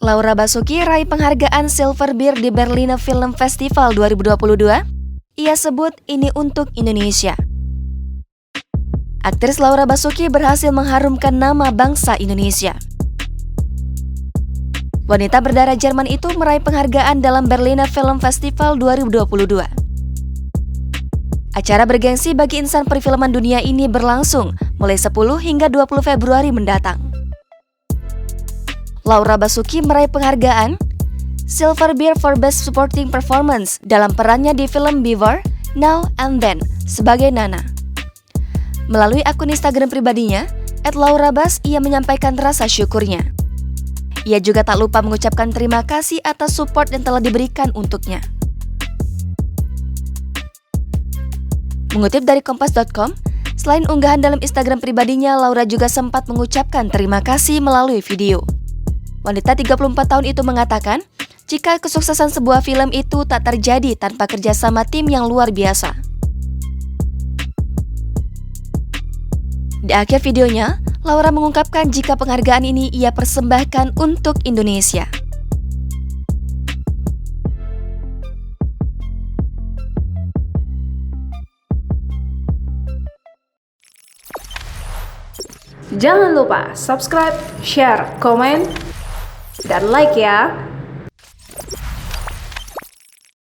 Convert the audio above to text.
Laura Basuki raih penghargaan Silver Bear di Berliner Film Festival 2022. Ia sebut ini untuk Indonesia. Aktris Laura Basuki berhasil mengharumkan nama bangsa Indonesia. Wanita berdarah Jerman itu meraih penghargaan dalam Berliner Film Festival 2022. Acara bergengsi bagi insan perfilman dunia ini berlangsung mulai 10 hingga 20 Februari mendatang. Laura Basuki meraih penghargaan Silver Bear for Best Supporting Performance dalam perannya di film Before, Now and Then sebagai Nana. Melalui akun Instagram pribadinya, @laurabas, ia menyampaikan rasa syukurnya. Ia juga tak lupa mengucapkan terima kasih atas support yang telah diberikan untuknya. Mengutip dari kompas.com, selain unggahan dalam Instagram pribadinya, Laura juga sempat mengucapkan terima kasih melalui video. Wanita 34 tahun itu mengatakan, jika kesuksesan sebuah film itu tak terjadi tanpa kerjasama tim yang luar biasa. Di akhir videonya, Laura mengungkapkan jika penghargaan ini ia persembahkan untuk Indonesia. Jangan lupa subscribe, share, komen, dan like ya!